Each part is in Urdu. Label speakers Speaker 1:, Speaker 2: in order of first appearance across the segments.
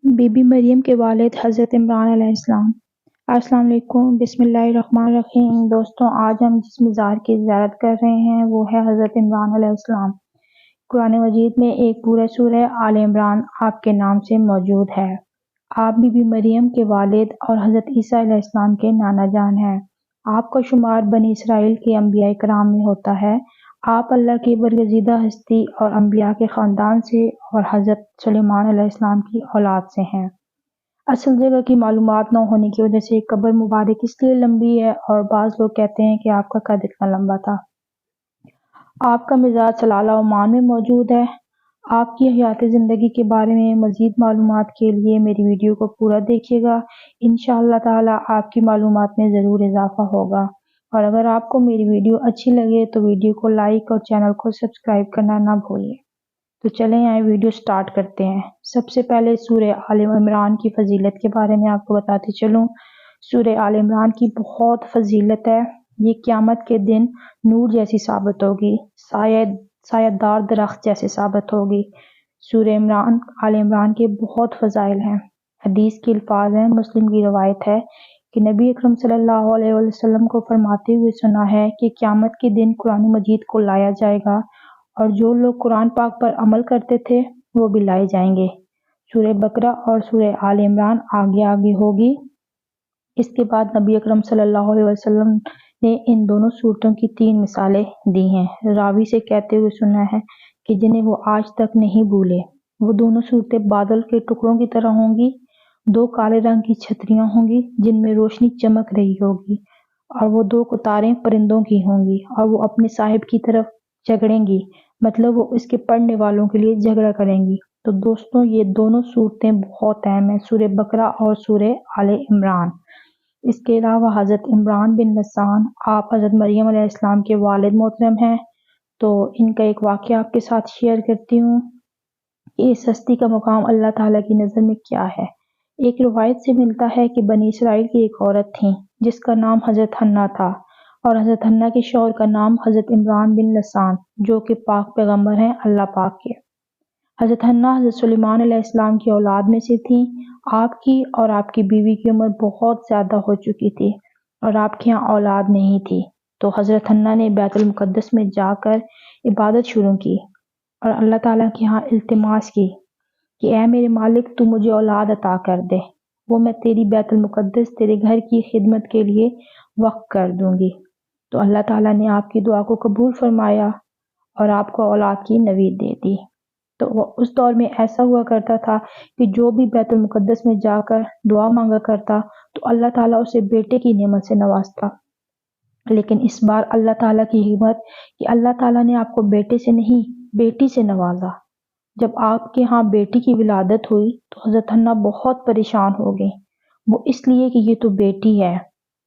Speaker 1: بی بی مریم کے والد حضرت عمران علیہ السلام۔ السلام علیکم، بسم اللہ الرحمن الرحیم۔ دوستوں، آج ہم جس مزار کی زیارت کر رہے ہیں وہ ہے حضرت عمران علیہ السلام۔ قرآن مجید میں ایک پورا سورہ آل عمران آپ کے نام سے موجود ہے۔ آپ بی بی مریم کے والد اور حضرت عیسیٰ علیہ السلام کے نانا جان ہیں۔ آپ کا شمار بنی اسرائیل کے انبیاء کرام میں ہوتا ہے۔ آپ اللہ کی برگزیدہ ہستی اور انبیاء کے خاندان سے اور حضرت سلیمان علیہ السلام کی اولاد سے ہیں۔ اصل جگہ کی معلومات نہ ہونے کی وجہ سے قبر مبارک اس لیے لمبی ہے اور بعض لوگ کہتے ہیں کہ آپ کا قد اتنا لمبا تھا۔ آپ کا مزار سلالہ عمان میں موجود ہے۔ آپ کی حیات زندگی کے بارے میں مزید معلومات کے لیے میری ویڈیو کو پورا دیکھیے گا۔ انشاءاللہ تعالی آپ کی معلومات میں ضرور اضافہ ہوگا، اور اگر آپ کو میری ویڈیو اچھی لگے تو ویڈیو کو لائک اور چینل کو سبسکرائب کرنا نہ بھولیں۔ تو چلیں آئے ویڈیو سٹارٹ کرتے ہیں۔ سب سے پہلے سورہ آل عمران کی فضیلت کے بارے میں آپ کو بتاتے چلوں۔ سورہ آل عمران کی بہت فضیلت ہے۔ یہ قیامت کے دن نور جیسی ثابت ہوگی، سایہ دار درخت جیسے ثابت ہوگی۔ سورہ آل عمران کے بہت فضائل ہیں۔ حدیث کے الفاظ ہیں، مسلم کی روایت ہے کہ نبی اکرم صلی اللہ علیہ وسلم کو فرماتے ہوئے سنا ہے کہ قیامت کے دن قرآن مجید کو لایا جائے گا، اور جو لوگ قرآن پاک پر عمل کرتے تھے وہ بھی لائے جائیں گے۔ سورہ بقرہ اور سورہ آل عمران آگے آگے ہوگی۔ اس کے بعد نبی اکرم صلی اللہ علیہ وسلم نے ان دونوں صورتوں کی 3 مثالیں دی ہیں۔ راوی سے کہتے ہوئے سنا ہے کہ جنہیں وہ آج تک نہیں بھولے۔ وہ دونوں صورتیں بادل کے ٹکڑوں کی طرح ہوں گی، 2 کالے رنگ کی چھتریاں ہوں گی جن میں روشنی چمک رہی ہوگی، اور وہ 2 قطاریں پرندوں کی ہوں گی، اور وہ اپنے صاحب کی طرف جھگڑیں گی، مطلب وہ اس کے پڑھنے والوں کے لیے جھگڑا کریں گی۔ تو دوستوں، یہ دونوں صورتیں بہت اہم ہیں، سورہ بقرہ اور سورہ آل عمران۔ اس کے علاوہ حضرت عمران بن حسان، آپ حضرت مریم علیہ السلام کے والد محترم ہیں۔ تو ان کا ایک واقعہ آپ کے ساتھ شیئر کرتی ہوں کہ اس ہستی کا مقام اللہ تعالیٰ کی نظر میں کیا ہے۔ ایک روایت سے ملتا ہے کہ بنی اسرائیل کی ایک عورت تھی جس کا نام حضرت حنہ تھا، اور حضرت حنہ کے شوہر کا نام حضرت عمران بن حسان، جو کہ پاک پیغمبر ہیں اللہ پاک کے۔ حضرت حنہ حضرت سلیمان علیہ السلام کی اولاد میں سے تھیں۔ آپ کی اور آپ کی بیوی کی عمر بہت زیادہ ہو چکی تھی اور آپ کے ہاں اولاد نہیں تھی۔ تو حضرت حنہ نے بیت المقدس میں جا کر عبادت شروع کی اور اللہ تعالیٰ کے ہاں التماس کی کہ اے میرے مالک، تو مجھے اولاد عطا کر دے، وہ میں تیری بیت المقدس، تیرے گھر کی خدمت کے لیے وقف کر دوں گی۔ تو اللہ تعالیٰ نے آپ کی دعا کو قبول فرمایا اور آپ کو اولاد کی نوید دے دی۔ تو اس دور میں ایسا ہوا کرتا تھا کہ جو بھی بیت المقدس میں جا کر دعا مانگا کرتا تو اللہ تعالیٰ اسے بیٹے کی نعمت سے نوازتا۔ لیکن اس بار اللہ تعالیٰ کی حکمت کہ اللہ تعالیٰ نے آپ کو بیٹے سے نہیں بیٹی سے نوازا۔ جب آپ کے ہاں بیٹی کی ولادت ہوئی تو حضرت حنہ بہت پریشان ہو گئی، وہ اس لیے کہ یہ تو بیٹی ہے،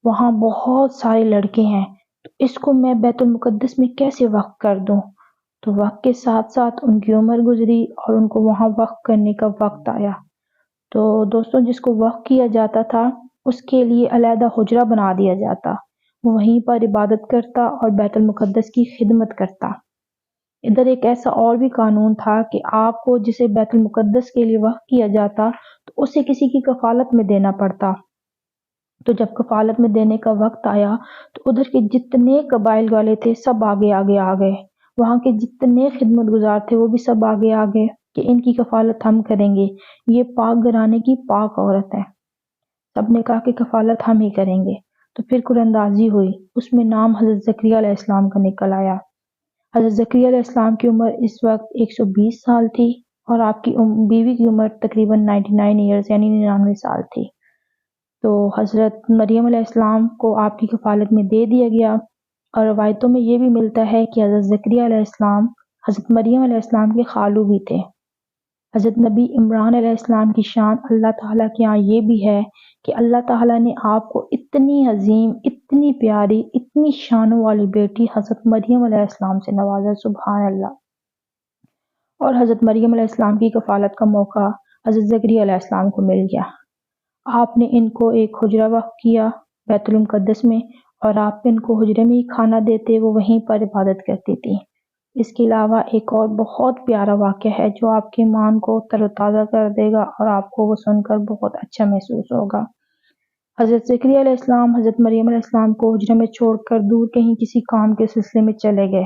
Speaker 1: وہاں بہت سارے لڑکے ہیں، تو اس کو میں بیت المقدس میں کیسے وقف کر دوں؟ تو وقت کے ساتھ ساتھ ان کی عمر گزری اور ان کو وہاں وقف کرنے کا وقت آیا۔ تو دوستوں، جس کو وقف کیا جاتا تھا اس کے لیے علیحدہ حجرہ بنا دیا جاتا، وہ وہیں پر عبادت کرتا اور بیت المقدس کی خدمت کرتا۔ ادھر ایک ایسا اور بھی قانون تھا کہ آپ کو جسے بیت المقدس کے لیے وقف کیا جاتا تو اسے کسی کی کفالت میں دینا پڑتا۔ تو جب کفالت میں دینے کا وقت آیا تو ادھر کے جتنے قبائل والے تھے سب آگے آگے آ گئے، وہاں کے جتنے خدمت گزار تھے وہ بھی سب آگے آ گئے کہ ان کی کفالت ہم کریں گے، یہ پاک گھرانے کی پاک عورت ہے۔ سب نے کہا کہ کفالت ہم ہی کریں گے۔ تو پھر قرآن اندازی ہوئی، اس میں نام حضرت زکریا علیہ السلام کا نکل آیا۔ حضرت زکریا علیہ السلام کی عمر اس وقت 120 سال تھی اور آپ کی بیوی کی عمر تقریباً 99 ایئرز یعنی 99 سال تھی۔ تو حضرت مریم علیہ السلام کو آپ کی کفالت میں دے دیا گیا، اور روایتوں میں یہ بھی ملتا ہے کہ حضرت زکریا علیہ السلام حضرت مریم علیہ السلام کے خالو بھی تھے۔ حضرت نبی عمران علیہ السلام کی شان اللہ تعالیٰ کے یہاں یہ بھی ہے کہ اللہ تعالیٰ نے آپ کو اتنی عظیم، اتنی پیاری، اتنی شانوں والی بیٹی حضرت مریم علیہ السلام سے نوازا، سبحان اللہ۔ اور حضرت مریم علیہ السلام کی کفالت کا موقع حضرت زکریا علیہ السلام کو مل گیا۔ آپ نے ان کو ایک حجرہ وقف کیا بیت المقدس میں، اور آپ ان کو حجرے میں ہی کھانا دیتے، وہ وہیں پر عبادت کرتی تھی۔ اس کے علاوہ ایک اور بہت پیارا واقعہ ہے جو آپ کے ایمان کو تر و تازہ کر دے گا اور آپ کو وہ سن کر بہت اچھا محسوس ہوگا۔ حضرت زکریا علیہ السلام حضرت مریم علیہ السلام کو حجرے میں چھوڑ کر دور کہیں کسی کام کے سلسلے میں چلے گئے،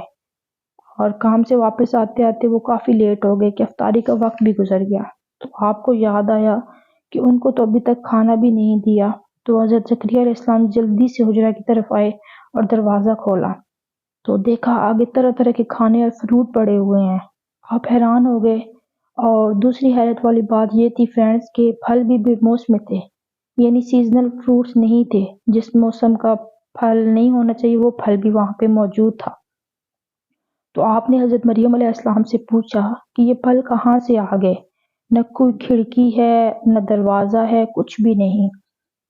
Speaker 1: اور کام سے واپس آتے آتے وہ کافی لیٹ ہو گئے کہ افطاری کا وقت بھی گزر گیا۔ تو آپ کو یاد آیا کہ ان کو تو ابھی تک کھانا بھی نہیں دیا، تو حضرت زکریا علیہ السلام جلدی سے حجرہ کی طرف آئے اور دروازہ کھولا تو دیکھا آگے طرح طرح کے کھانے اور فروٹ پڑے ہوئے ہیں۔ آپ حیران ہو گئے، اور دوسری حیرت والی بات یہ تھی فرینڈز کہ پھل بھی بے موسم تھے، یعنی سیزنل فروٹس نہیں تھے، جس موسم کا پھل نہیں ہونا چاہیے وہ پھل بھی وہاں پہ موجود تھا۔ تو آپ نے حضرت مریم علیہ السلام سے پوچھا کہ یہ پھل کہاں سے آ گئے؟ نہ کوئی کھڑکی ہے نہ دروازہ ہے، کچھ بھی نہیں۔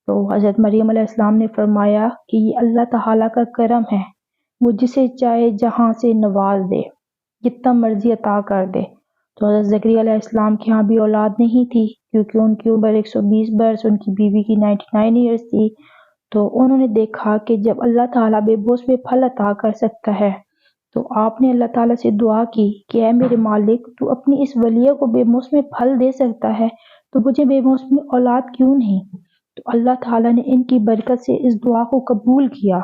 Speaker 1: تو حضرت مریم علیہ السلام نے فرمایا کہ یہ اللہ تعالیٰ کا کرم ہے، وہ جسے چاہے جہاں سے نواز دے، جتنا مرضی عطا کر دے۔ تو حضرت زکریا علیہ السلام کے ہاں بھی اولاد نہیں تھی، کیونکہ ان کی عمر 120 برس، ان کی بیوی کی 99 ایئرس تھی۔ تو انہوں نے دیکھا کہ جب اللہ تعالیٰ بے موسم پھل عطا کر سکتا ہے، تو آپ نے اللہ تعالیٰ سے دعا کی کہ اے میرے مالک، تو اپنی اس ولیہ کو بے موسم پھل دے سکتا ہے تو مجھے بے موسم اولاد کیوں نہیں؟ تو اللہ تعالیٰ نے ان کی برکت سے اس دعا کو قبول کیا،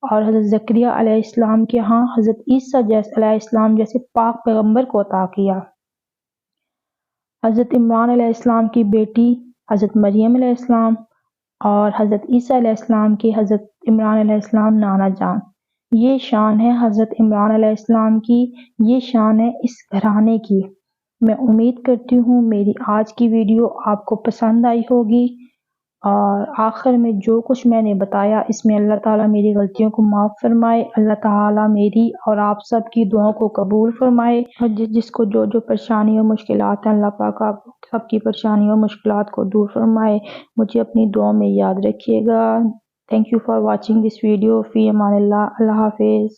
Speaker 1: اور حضرت زکریا علیہ السلام کے ہاں حضرت عیسیٰ علیہ السلام جیسے پاک پیغمبر کو عطا کیا۔ حضرت عمران علیہ السلام کی بیٹی حضرت مریم علیہ السلام اور حضرت عیسیٰ علیہ السلام کی حضرت عمران علیہ السلام نانا جان، یہ شان ہے حضرت عمران علیہ السلام کی، یہ شان ہے اس گھرانے کی۔ میں امید کرتی ہوں میری آج کی ویڈیو آپ کو پسند آئی ہوگی، اور آخر میں جو کچھ میں نے بتایا اس میں اللہ تعالیٰ میری غلطیوں کو معاف فرمائے، اللہ تعالیٰ میری اور آپ سب کی دعاؤں کو قبول فرمائے، اور جس کو جو پریشانی اور مشکلات ہیں اللہ پاک آپ سب کی پریشانی اور مشکلات کو دور فرمائے۔ مجھے اپنی دعاؤں میں یاد رکھیے گا۔ Thank you for watching this video. فی امان اللہ۔ اللہ حافظ۔